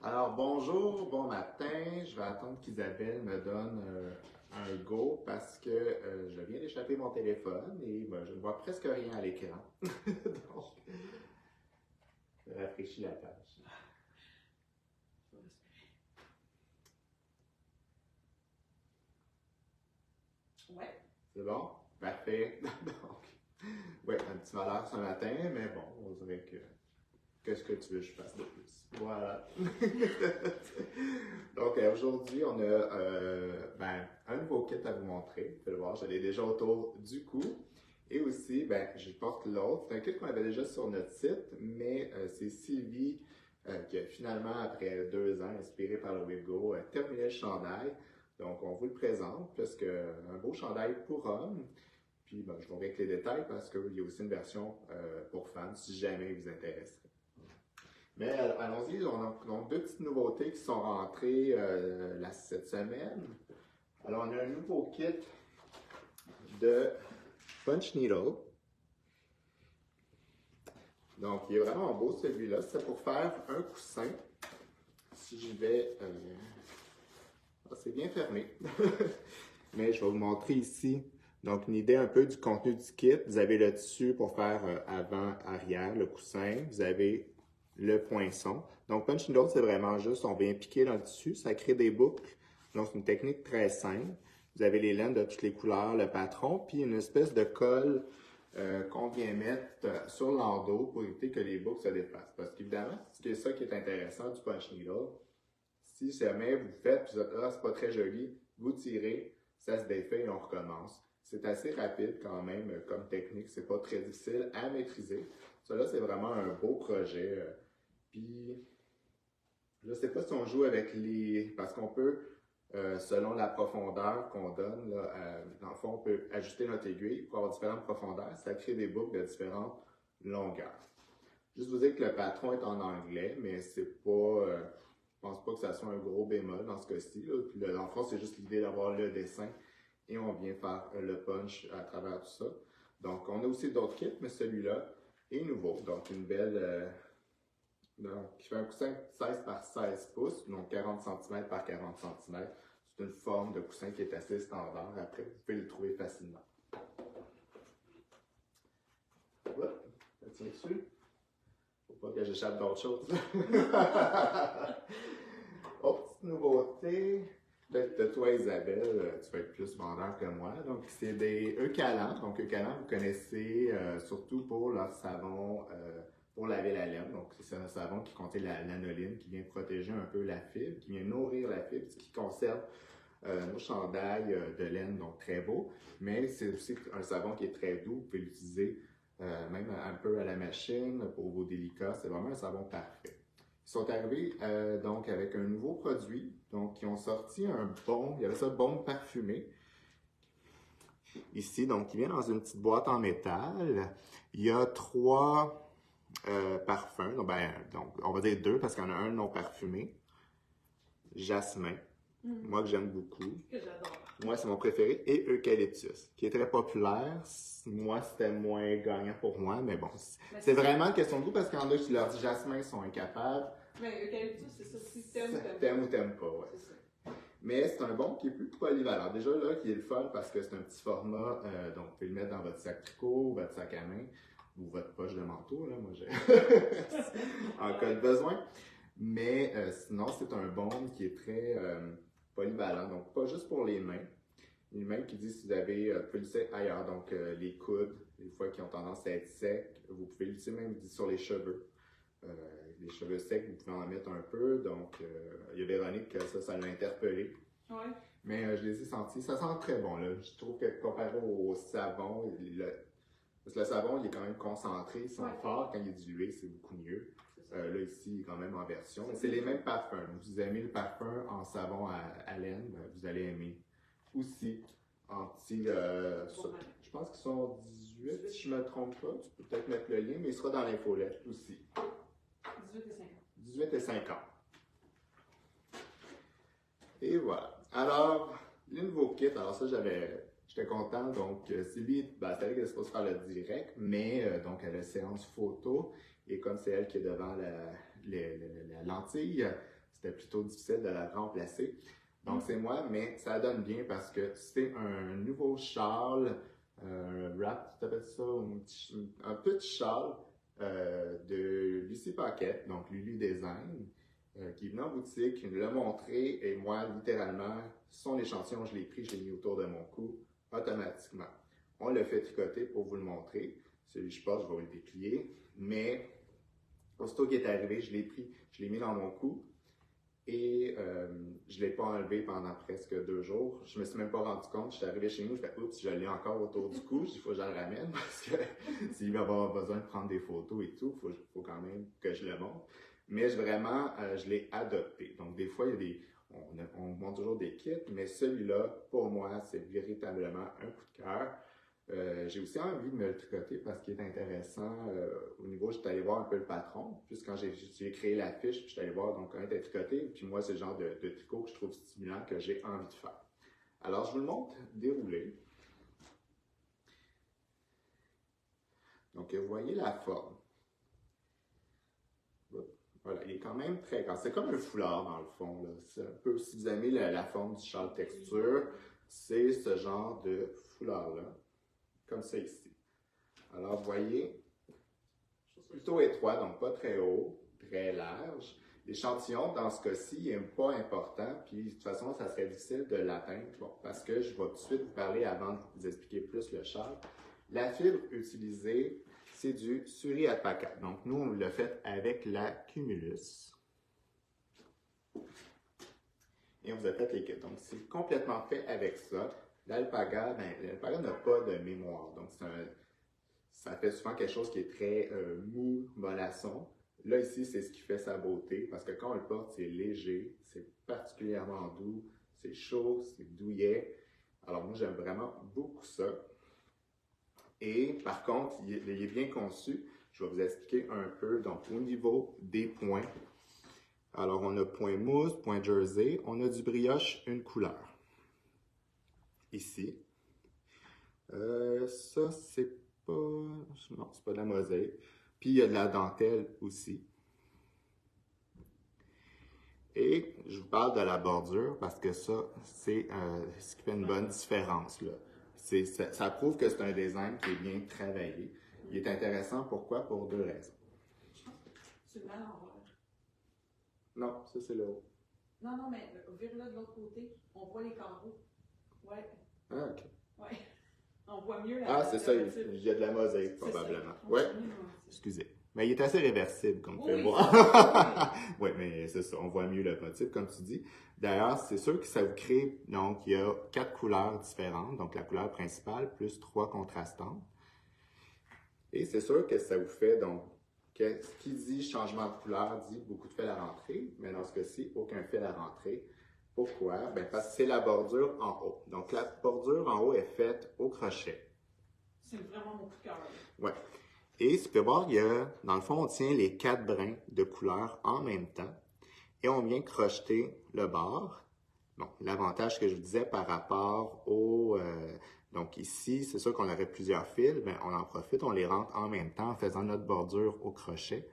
Alors, bonjour, bon matin. Je vais attendre qu'Isabelle me donne un go parce que je viens d'échapper mon téléphone et ben, je ne vois presque rien à l'écran. Donc, je rafraîchis la page. Ouais. C'est bon? Parfait. Donc, ouais, un petit malheur ce matin, mais bon, on dirait que qu'est-ce que tu veux que je fasse de plus? Voilà. Donc aujourd'hui, on a un nouveau kit à vous montrer. Vous pouvez le voir, je l'ai déjà autour du cou. Et aussi, je porte l'autre. C'est un kit qu'on avait déjà sur notre site, mais c'est Sylvie qui a finalement, après 2 ans, inspiré par le Webgo, terminé le chandail. Donc on vous le présente, parce que un beau chandail pour hommes. Puis je vous avec les détails parce qu'il y a aussi une version pour femmes, si jamais il vous intéresse. Mais allons-y, on a donc deux petites nouveautés qui sont rentrées cette semaine. Alors, on a un nouveau kit de Punch Needle. Donc, il est vraiment beau celui-là. C'est pour faire un coussin. Si je vais... c'est bien fermé. Mais je vais vous montrer ici. Donc, une idée un peu du contenu du kit. Vous avez le tissu pour faire avant-arrière, le coussin. Vous avez le poinçon. Donc, Punch Needle, c'est vraiment juste, on vient piquer dans le tissu, ça crée des boucles. Donc, c'est une technique très simple. Vous avez les laines de toutes les couleurs, le patron, puis une espèce de colle qu'on vient mettre sur l'endos pour éviter que les boucles se déplacent. Parce qu'évidemment, c'est ça qui est intéressant du Punch Needle. Si jamais vous faites, puis vous dites, ah, c'est pas très joli, vous tirez, ça se défait et on recommence. C'est assez rapide quand même comme technique, c'est pas très difficile à maîtriser. Ça c'est vraiment un beau projet. Puis, je sais pas si on joue avec les... Parce qu'on peut, selon la profondeur qu'on donne, là, dans le fond, on peut ajuster notre aiguille pour avoir différentes profondeurs. Ça crée des boucles de différentes longueurs. Juste vous dire que le patron est en anglais, mais c'est pas... je pense pas que ça soit un gros bémol dans ce cas-ci. Puis dans le fond, c'est juste l'idée d'avoir le dessin et on vient faire le punch à travers tout ça. Donc, on a aussi d'autres kits, mais celui-là est nouveau. Donc, une belle... donc, qui fait un coussin 16 par 16 pouces, donc 40 cm par 40 cm. C'est une forme de coussin qui est assez standard. Après, vous pouvez le trouver facilement. Voilà, ça tient dessus. Faut pas que j'échappe d'autres choses. Autre petite nouveauté. Peut-être de toi, Isabelle, tu vas être plus vendeur que moi. Donc, c'est des Eucalan. Donc, Eucalan, vous connaissez surtout pour leur savon pour laver la laine. Donc, c'est un savon qui contient la lanoline, qui vient protéger un peu la fibre, qui vient nourrir la fibre, ce qui conserve nos chandails de laine, donc très beau. Mais c'est aussi un savon qui est très doux. Vous pouvez l'utiliser même un peu à la machine pour vos délicats. C'est vraiment un savon parfait. Ils sont arrivés donc avec un nouveau produit. Donc, ils ont sorti un baume. Il y avait ça, baume parfumé. Ici, donc, il vient dans une petite boîte en métal. Il y a 3 parfums. Donc, on va dire 2 parce qu'il y en a un non parfumé. Jasmin. Moi, que j'aime beaucoup. Que j'adore. Moi, c'est mon préféré. Et Eucalyptus, qui est très populaire. Moi, c'était moins gagnant pour moi, mais bon. C'est vraiment une question de goût parce qu'il y en a qui leur disent jasmin, ils sont incapables. Mais Eucalyptus, c'est ça. Si t'aimes ou t'aimes pas. T'aimes ou t'aimes pas, ouais. C'est ça. Mais c'est un bon qui est plus polyvalent. Déjà, là, qui est le fun parce que c'est un petit format, donc vous pouvez le mettre dans votre sac tricot, votre sac à main, ou votre poche de manteau, là, moi j'ai en cas de besoin. Mais sinon, c'est un baume qui est très polyvalent, donc pas juste pour les mains. Les mains qui disent si vous avez vous pouvez l'utiliser ailleurs, donc les coudes, des fois qui ont tendance à être secs, vous pouvez l'utiliser même sur les cheveux. Les cheveux secs, vous pouvez en mettre un peu, donc il y a Véronique, ça l'a interpellé. Ouais. Mais je les ai sentis, ça sent très bon, là. Je trouve que comparé au savon, parce que le savon, il est quand même concentré, il sent fort, quand il est dilué, c'est beaucoup mieux. Là, ici, il est quand même en version. C'est les mêmes parfums. Donc, si vous aimez le parfum en savon à laine, vous allez aimer. Aussi, je pense qu'ils sont 18, si je ne me trompe pas. Tu peux peut-être mettre le lien, mais il sera dans l'infolette aussi. 18 et 50. 18 et 50. Et voilà. Alors, le nouveau kit, alors ça, j'étais content. Donc, Sylvie, c'est elle qui est supposée faire le direct, mais donc, elle a séance photo. Et comme c'est elle qui est devant la lentille, c'était plutôt difficile de la remplacer. Donc c'est moi, mais ça donne bien parce que c'est un nouveau châle, wrap, tu appelles ça, un petit châle de Lucie Paquette, donc Lulu Design, qui est venu en boutique, il me l'a montré et moi, littéralement, son échantillon, je l'ai pris, je l'ai mis autour de mon cou automatiquement. On l'a fait tricoter pour vous le montrer. Celui que je porte, je vais le déplier, mais aussitôt qu'il est arrivé, je l'ai pris, je l'ai mis dans mon cou. Et je ne l'ai pas enlevé pendant presque 2 jours. Je ne me suis même pas rendu compte. Je suis arrivé chez nous, je fais oups, je l'ai encore autour du cou. Il faut que je le ramène parce que s'il va avoir besoin de prendre des photos et tout, il faut quand même que je le montre. Mais vraiment, je l'ai adopté. Donc, des fois, il y a des, on montre toujours des kits, mais celui-là, pour moi, c'est véritablement un coup de cœur. J'ai aussi envie de me le tricoter parce qu'il est intéressant au niveau, j'étais allé voir un peu le patron, puis quand j'ai créé la fiche, puis j'étais allé voir donc un était tricoté, puis moi c'est le genre de tricot que je trouve stimulant, que j'ai envie de faire. Alors je vous le montre déroulé. Donc vous voyez la forme. Voilà, il est quand même très grand. C'est comme un foulard dans le fond. C'est un peu, si vous aimez la forme du châle texture, c'est ce genre de foulard-là. Comme ça ici. Alors, vous voyez, plutôt étroit, donc pas très haut, très large. L'échantillon, dans ce cas-ci, n'est pas important, puis de toute façon, ça serait difficile de l'atteindre, bon, parce que je vais tout de suite vous parler avant de vous expliquer plus le châle. La fibre utilisée, c'est du Suri Alpaca. Donc, nous, on l'a fait avec la Cumulus. Et on vous a fait les kits. Donc, c'est complètement fait avec ça. L'alpaga, l'alpaga n'a pas de mémoire, donc ça fait souvent quelque chose qui est très mou, mollasson. Là, ici, c'est ce qui fait sa beauté, parce que quand on le porte, c'est léger, c'est particulièrement doux, c'est chaud, c'est douillet. Alors moi, j'aime vraiment beaucoup ça. Et par contre, il est bien conçu. Je vais vous expliquer un peu, donc au niveau des points. Alors, on a point mousse, point jersey, on a du brioche, une couleur. Ici. Ça, c'est pas... Non, c'est pas de la mosaïque. Puis, il y a de la dentelle aussi. Et je vous parle de la bordure parce que ça, c'est ce qui fait une bonne différence, là. Ça prouve que c'est un design qui est bien travaillé. Il est intéressant, pourquoi? Pour 2 raisons. C'est mal en l'envers. Non, ça, c'est le haut. Non, non, mais vire-le de l'autre côté. On voit les carreaux. Ouais. Ah, OK. Ouais. On voit mieux Ah, c'est ça, il y a de la mosaïque, probablement. Ouais. Excusez. Mais il est assez réversible, comme vous pouvez voir. Oui, mais c'est ça, on voit mieux le motif, comme tu dis. D'ailleurs, c'est sûr que ça vous crée, donc, il y a 4 couleurs différentes, donc la couleur principale, plus 3 contrastantes. Et c'est sûr que ça vous fait, donc, ce qui dit changement de couleur dit beaucoup de fil à rentrer, mais dans ce cas-ci, aucun fil à rentrer. Pourquoi? Ben parce que c'est la bordure en haut. Donc, la bordure en haut est faite au crochet. C'est vraiment mon coup de cœur. Oui. Et tu peux voir, il y a, dans le fond, on tient les 4 brins de couleur en même temps et on vient crocheter le bord. Bon, l'avantage que je vous disais par rapport au... donc ici, c'est sûr qu'on aurait plusieurs fils, mais on en profite, on les rentre en même temps en faisant notre bordure au crochet.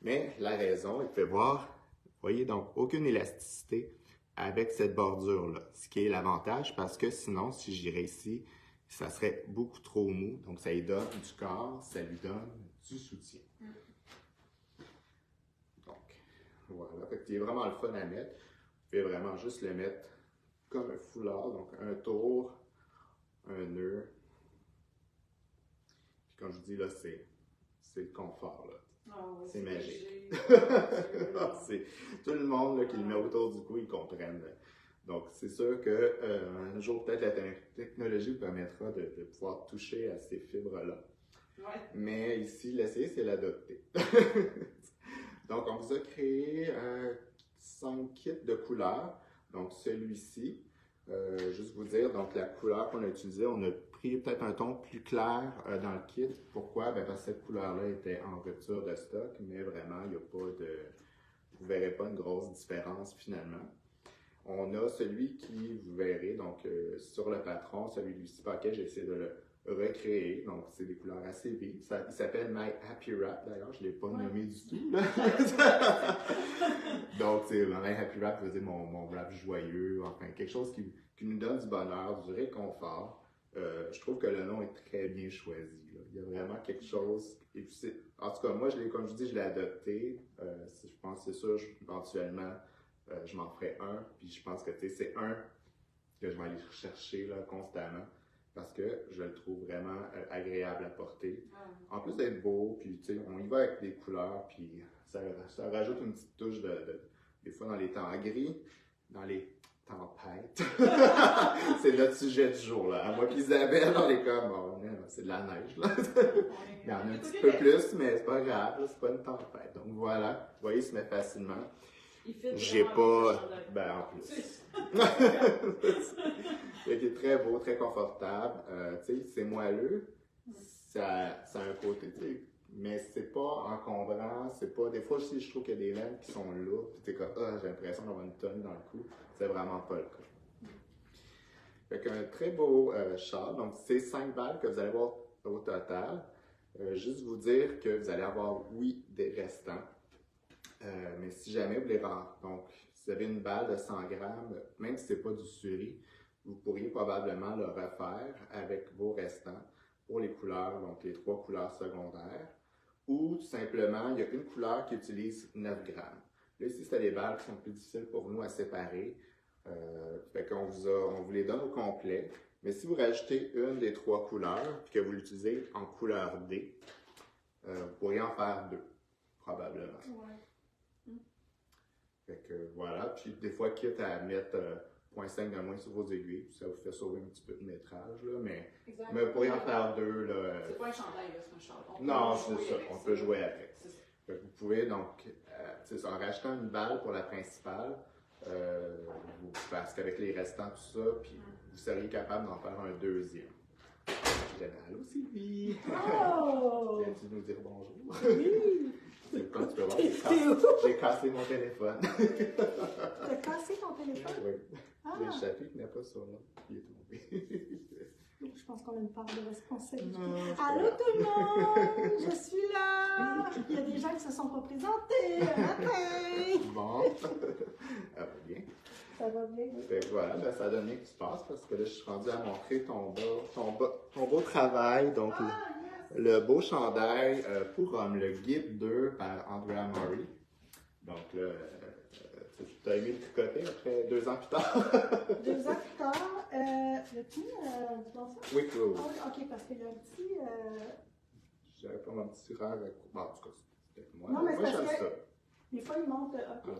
Mais la raison, il peut voir, vous voyez, donc aucune élasticité avec cette bordure-là, ce qui est l'avantage parce que sinon, si j'irais ici, ça serait beaucoup trop mou. Donc, ça lui donne du corps, ça lui donne du soutien. Donc, voilà. Fait qu'il est vraiment le fun à mettre. Vous pouvez vraiment juste le mettre comme un foulard. Donc, un tour, un nœud. Puis, comme je vous dis, là, c'est le confort, là. Oh, c'est magique. C'est tout le monde là, qui le met autour du cou, ils comprennent. Donc, c'est sûr qu'un jour, peut-être la technologie vous permettra de pouvoir toucher à ces fibres-là. Ouais. Mais ici, l'essayer, c'est l'adopter. Donc, on vous a créé 5 kits de couleurs. Donc, celui-ci, juste vous dire, donc la couleur qu'on a utilisée, on a pris peut-être un ton plus clair dans le kit. Pourquoi? Bien, parce que cette couleur-là était en rupture de stock, mais vraiment, il n'y a pas de... Vous ne verrez pas une grosse différence finalement. On a celui qui, vous verrez, donc sur le patron, celui du Lucie Paquette, j'ai essayé de le recréer. Donc, c'est des couleurs assez vives. Il s'appelle My Happy Wrap, d'ailleurs, je ne l'ai pas nommé du tout. Donc, Donc, tu sais, le happy wrap veut dire mon wrap joyeux, enfin, quelque chose qui nous donne du bonheur, du réconfort. Je trouve que le nom est très bien choisi, là. Il y a vraiment quelque chose. Et puis en tout cas, moi, comme je dis, je l'ai adopté. Je pense que c'est sûr, éventuellement, je m'en ferai un. Puis je pense que c'est un que je vais aller chercher là, constamment parce que je le trouve vraiment agréable à porter. En plus d'être beau, puis on y va avec des couleurs, puis ça rajoute une petite touche des fois dans les temps gris, dans les tempêtes. C'est notre sujet du jour, là. À moi et Isabelle, on est comme, bon, c'est de la neige, là. Il y en a un petit peu plus, mais c'est pas grave, c'est pas une tempête. Donc voilà, vous voyez, il se met facilement. J'ai pas. Ben, en plus. Il est très beau, très confortable. Tu sais, c'est moelleux. Ça a un côté, tu sais, mais c'est pas encombrant. C'est pas. Des fois aussi, je trouve qu'il y a des laines qui sont lourdes. Puis t'es comme, j'ai l'impression d'avoir une tonne dans le cou. C'est vraiment pas le cas. Fait qu'un très beau châle. Donc, c'est 5 balles que vous allez avoir au total. Juste vous dire que vous allez avoir, oui, des restants. Mais si jamais vous les vendez, donc si vous avez une balle de 100 grammes, même si ce n'est pas du suri, vous pourriez probablement le refaire avec vos restants pour les couleurs, donc les 3 couleurs secondaires. Ou tout simplement, il y a une couleur qui utilise 9 grammes. Là, ici, c'est des balles qui sont plus difficiles pour nous à séparer. Fait qu'on on vous les donne au complet. Mais si vous rajoutez une des 3 couleurs et que vous l'utilisez en couleur D, vous pourriez en faire 2, probablement. Ouais. Fait que voilà, puis des fois, quitte à mettre 0,5 de moins sur vos aiguilles, ça vous fait sauver un petit peu de métrage, là, mais vous pourriez en faire 2. C'est pas un chandail, là, c'est un châle. Non, c'est ça, on peut jouer avec. Fait que vous pouvez donc, en rachetant une balle pour la principale, parce qu'avec les restants, tout ça, puis vous seriez capable d'en faire un deuxième. Allô Sylvie! Oh! Viens-tu nous dire bonjour? Oui! Comme tu peux voir, j'ai cassé mon téléphone. T'as cassé ton téléphone? Oui. Ah. Le chapitre n'est pas sur là. Il est tombé. Je pense qu'on a une part de responsabilité. Non, Allô tout le monde! Je suis là! Il y a des gens qui se sont pas présentés. Matin! Bon. Ça va bien. Ça va bien? Fait que voilà, ben, ça a donné que tu passes parce que là, je suis rendu à montrer ton beau travail. Donc, le beau chandail pour hommes, le guide 2 par Andrea Murray. Donc là, tu as aimé le tricoter après 2 ans plus tard? 2 ans plus tard, le petit, tu penses ça? Oui, oui, oui. Ah oui, ok, parce qu'il y a un petit. J'avais pas mon petit tireur. Bon, en tout cas, c'est peut-être moi. Non, mais moi, c'est j'aime parce que ça. des fois, il monte. Un peu.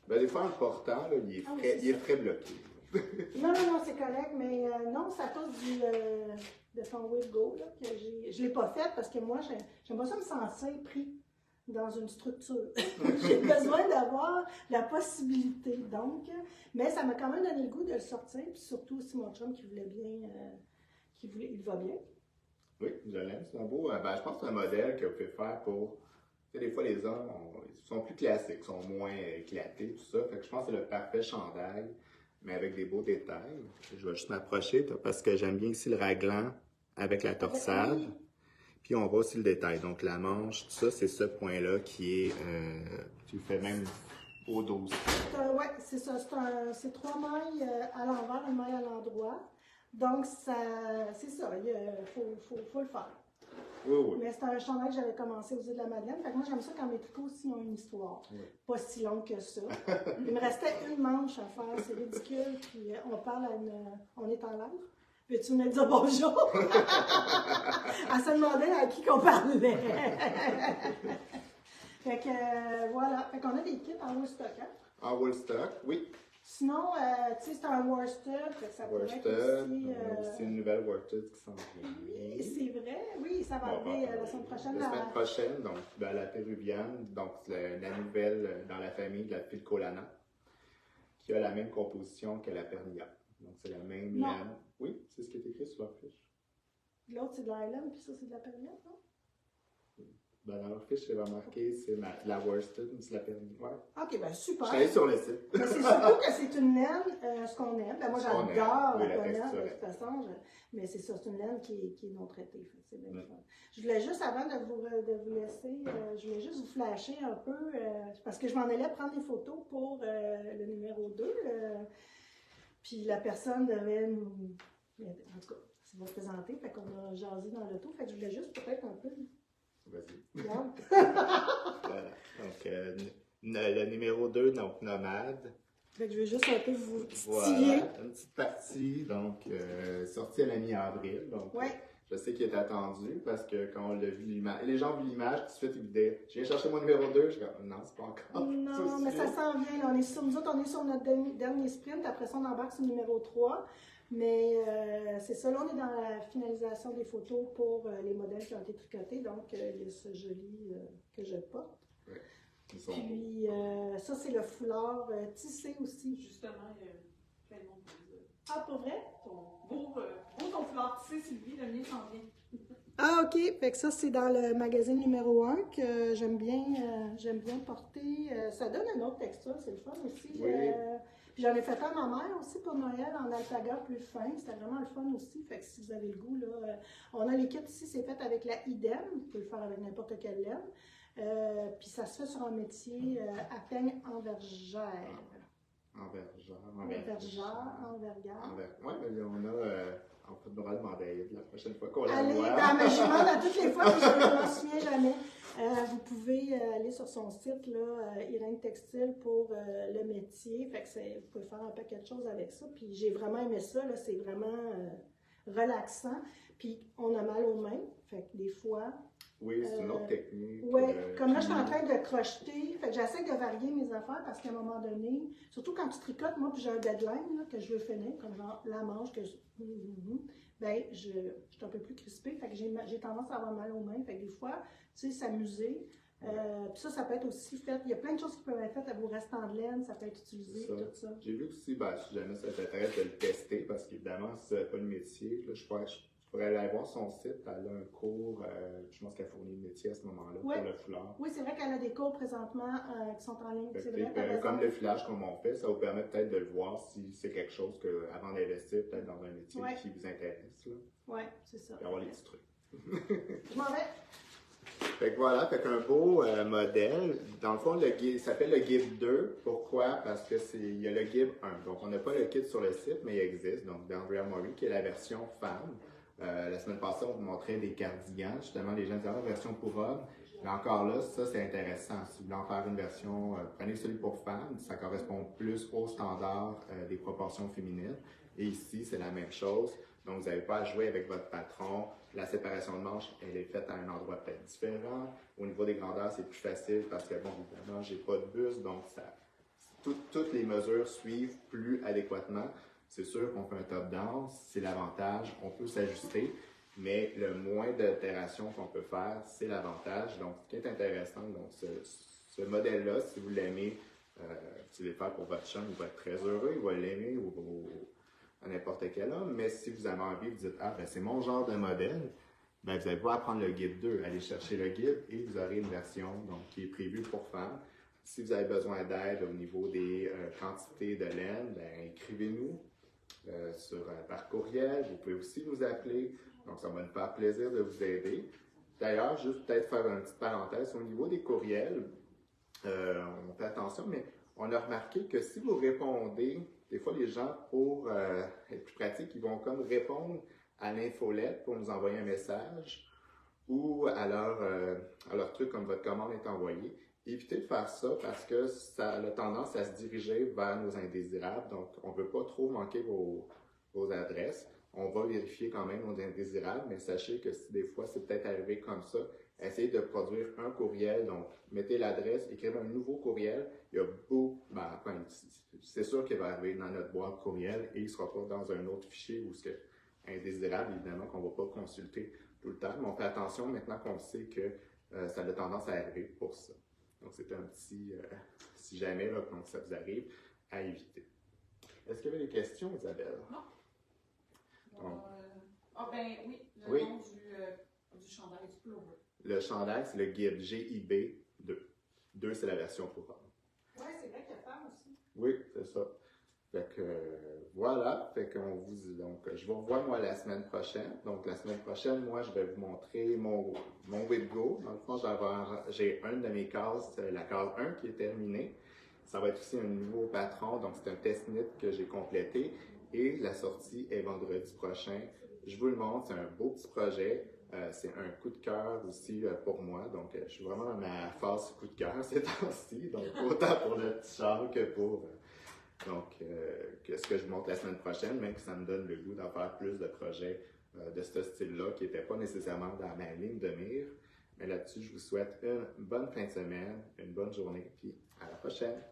Ben, des fois, en le portant, là, il est très bloqué. Non, c'est correct, mais non, c'est à cause de ton Will Go là, que je ne l'ai pas fait parce que moi, j'aime pas ça me sentir pris dans une structure. J'ai besoin d'avoir la possibilité, donc, mais ça m'a quand même donné le goût de le sortir, puis surtout aussi mon chum qui voulait bien, il va bien. Oui, je l'aime, c'est un beau, je pense que c'est un modèle que vous pouvez faire pour, tu sais, des fois les hommes, ils sont plus classiques, sont moins éclatés, tout ça, fait que je pense que c'est le parfait chandail, mais avec des beaux détails. Je vais juste m'approcher parce que j'aime bien ici le raglan avec la torsade. Oui. Puis on voit aussi le détail. Donc la manche, tout ça, c'est ce point-là qui est, tu le fais même au dos. Oui, c'est ça. C'est 3 mailles à l'envers, une maille à l'endroit. Donc, c'est ça. Il faut le faire. Oui, oui. Mais c'est un chandail que j'avais commencé aux îles de la Madeleine. Fait que moi, j'aime ça quand mes tricots aussi ont une histoire. Oui. Pas si longue que ça. Il me restait une manche à faire. C'est ridicule. Puis on parle on est en live. Veux-tu me dire bonjour? Elle se demandait à qui qu'on parlait. Fait que voilà. Fait qu'on a des kits en woolstock, hein? En woolstock, oui. Sinon, tu sais, c'est un worsted. Fait que ça pourrait être aussi... C'est une nouvelle worsted qui s'en vient. Oui, c'est vrai. Oui, ça va arriver la semaine prochaine. La semaine prochaine, donc, la péruvienne, donc la nouvelle dans la famille de la Pilcolana, qui a la même composition que la Pernia. Donc, c'est la même laine. Oui, c'est ce qui est écrit sur leur fiche. L'autre, c'est de l'Island, puis ça, c'est de la période, non? Ben, dans leur fiche, j'ai remarqué, c'est la worsted, c'est la permis. Ouais. OK, ben Je super. suis allée sur le site. Mais c'est surtout que c'est une laine, ce qu'on aime. Ben, moi, Ce qu'on j'adore aime. Oui, la la tonnelle, texture. de toute façon. Mais c'est ça, c'est une laine qui est non traitée. Fait que c'est bien Mm. fun. Je voulais juste, avant de vous laisser, je voulais juste vous flasher un peu, parce que je m'en allais prendre des photos pour le numéro 2. Puis la personne devait nous... En tout cas, ça va se présenter. Fait qu'on a jasé dans l'auto. Fait que je voulais juste peut-être un peu... Vas-y. Regarde. Voilà. Donc, le numéro 2, donc nomade. Fait que je vais juste un peu vous titiller. Voilà, une petite partie, donc sortie à la mi-avril. Donc, Ouais. je sais qu'il est attendu parce que quand on l'a vu l'image, les gens ont vu l'image, tout de suite ils disaient je viens chercher mon numéro 2. Je dis non, c'est pas encore. Non, mais ça s'en vient. Là. Nous autres, on est sur notre dernier sprint. Après ça, on embarque sur le numéro 3. Mais c'est ça, là, on est dans la finalisation des photos pour les modèles qui ont été tricotés. Donc, il y a ce joli que je porte. Ouais. Puis, ça, c'est le foulard tissé aussi. Justement, il y a plein de monde qui dit Ah, pour vrai? beau ton foulard tissé, Sylvie, le mien s'en vient. Ah, OK. Fait que ça, c'est dans le magazine numéro 1 que j'aime bien porter. Ça donne une autre texture, c'est le fun aussi. Oui. Puis j'en ai fait un à ma mère aussi pour Noël en alpaga plus fin. C'était vraiment le fun aussi. Fait que si vous avez le goût, là, on a les kits ici, c'est fait avec la Idem. Vous pouvez le faire avec n'importe quelle laine. Puis ça se fait sur un métier à peigne envergère. Envergare. Oui, mais on a. On peut demander à Aïd la prochaine fois qu'on la Allez, voit. mais je demande à toutes les fois, puis je ne m'en souviens jamais. Vous pouvez aller sur son site, là, Irène Textile, pour le métier. Fait que vous pouvez faire un paquet de choses avec ça. Puis j'ai vraiment aimé ça, là, c'est vraiment relaxant. Puis on a mal aux mains, fait que des fois... Oui, c'est une autre technique. Oui, comme là, je suis en train de crocheter. Fait que j'essaie de varier mes affaires parce qu'à un moment donné, surtout quand tu tricotes, moi, puis j'ai un deadline là, que je veux finir, comme genre la manche que ben, je suis un peu plus crispée. Fait que j'ai tendance à avoir mal aux mains. Fait que des fois, tu sais, s'amuser. Puis ça peut être aussi fait. Il y a plein de choses qui peuvent être faites à vos restants de laine. Ça peut être utilisé, tout ça. J'ai vu aussi, ben, si jamais ça t'intéresse de le tester, parce qu'évidemment, si c'est pas le métier, là, je pourrais aller voir son site. Elle a un cours, je pense qu'elle fournit le métier à ce moment-là pour le foulard. Oui, c'est vrai qu'elle a des cours présentement qui sont en ligne. C'est vrai, comme le filage comme on fait, ça vous permet peut-être de le voir si c'est quelque chose que, avant d'investir peut-être dans un métier qui vous intéresse. Oui, c'est ça. Et avoir les petits trucs. Je m'en vais. Fait que voilà, fait qu'un beau modèle. Dans le fond, le guide, il s'appelle le guide 2. Pourquoi? Parce que il y a le guide 1. Donc, on n'a pas le kit sur le site, mais il existe. Donc, d'Andrea Mori, qui est la version femme. La semaine passée, on vous montrait des cardigans. Justement, les gens disaient, version pour hommes. Mais encore là, ça, c'est intéressant. Si vous voulez en faire une version, prenez celui pour femmes. Ça correspond plus au standard des proportions féminines. Et ici, c'est la même chose. Donc, vous n'avez pas à jouer avec votre patron. La séparation de manches, elle est faite à un endroit peut-être différent. Au niveau des grandeurs, c'est plus facile parce que, bon, évidemment, j'ai pas de buste, donc toutes les mesures suivent plus adéquatement. C'est sûr qu'on fait un top-down, c'est l'avantage, on peut s'ajuster, mais le moins d'altération qu'on peut faire, c'est l'avantage. Donc, ce qui est intéressant, donc ce modèle-là, si vous l'aimez, vous allez le faire pour votre chum, il va être très heureux, il va l'aimer à n'importe quel homme, mais si vous avez envie, vous dites, ben c'est mon genre de modèle, ben vous allez pouvoir prendre le guide 2, aller chercher le guide et vous aurez une version donc, qui est prévue pour femmes. Si vous avez besoin d'aide au niveau des quantités de laine, ben écrivez-nous par courriel, vous pouvez aussi nous appeler, donc ça va nous faire plaisir de vous aider. D'ailleurs, juste peut-être faire une petite parenthèse, au niveau des courriels, on fait attention, mais on a remarqué que si vous répondez, des fois les gens, pour être plus pratiques, ils vont comme répondre à l'infolette pour nous envoyer un message ou à leur truc comme votre commande est envoyée. Évitez de faire ça parce que ça a tendance à se diriger vers nos indésirables. Donc, on ne veut pas trop manquer vos adresses. On va vérifier quand même nos indésirables, mais sachez que si des fois c'est peut-être arrivé comme ça, essayez de produire un courriel. Donc, mettez l'adresse, écrivez un nouveau courriel. Il y a c'est sûr qu'il va arriver dans notre boîte courriel et il ne sera pas dans un autre fichier où c'est indésirable, évidemment, qu'on ne va pas consulter tout le temps. Mais on fait attention maintenant qu'on sait que ça a tendance à arriver pour ça. Donc, c'est un petit, si jamais là, donc ça vous arrive, à éviter. Est-ce qu'il y avait des questions, Isabelle? Non. Ben oui, le nom du chandail du pullover. le chandail, c'est le guide GIB 2. 2, c'est la version pour hommes. Ouais, c'est vrai qu'il y a femme aussi. Oui, c'est ça. Fait que voilà, fait qu'on donc je vous revois moi la semaine prochaine. Donc la semaine prochaine, moi je vais vous montrer mon WebGo. Dans le fond, j'ai un de mes cases, la case 1 qui est terminée. Ça va être aussi un nouveau patron, donc c'est un test NIT que j'ai complété. Et la sortie est vendredi prochain. Je vous le montre, c'est un beau petit projet. C'est un coup de cœur aussi pour moi. Donc je suis vraiment dans ma phase coup de cœur ces temps-ci. Donc autant pour le petit char que pour que ce que je vous montre la semaine prochaine, même que ça me donne le goût d'en faire plus de projets de ce style-là qui n'étaient pas nécessairement dans ma ligne de mire. Mais là-dessus, je vous souhaite une bonne fin de semaine, une bonne journée, puis à la prochaine!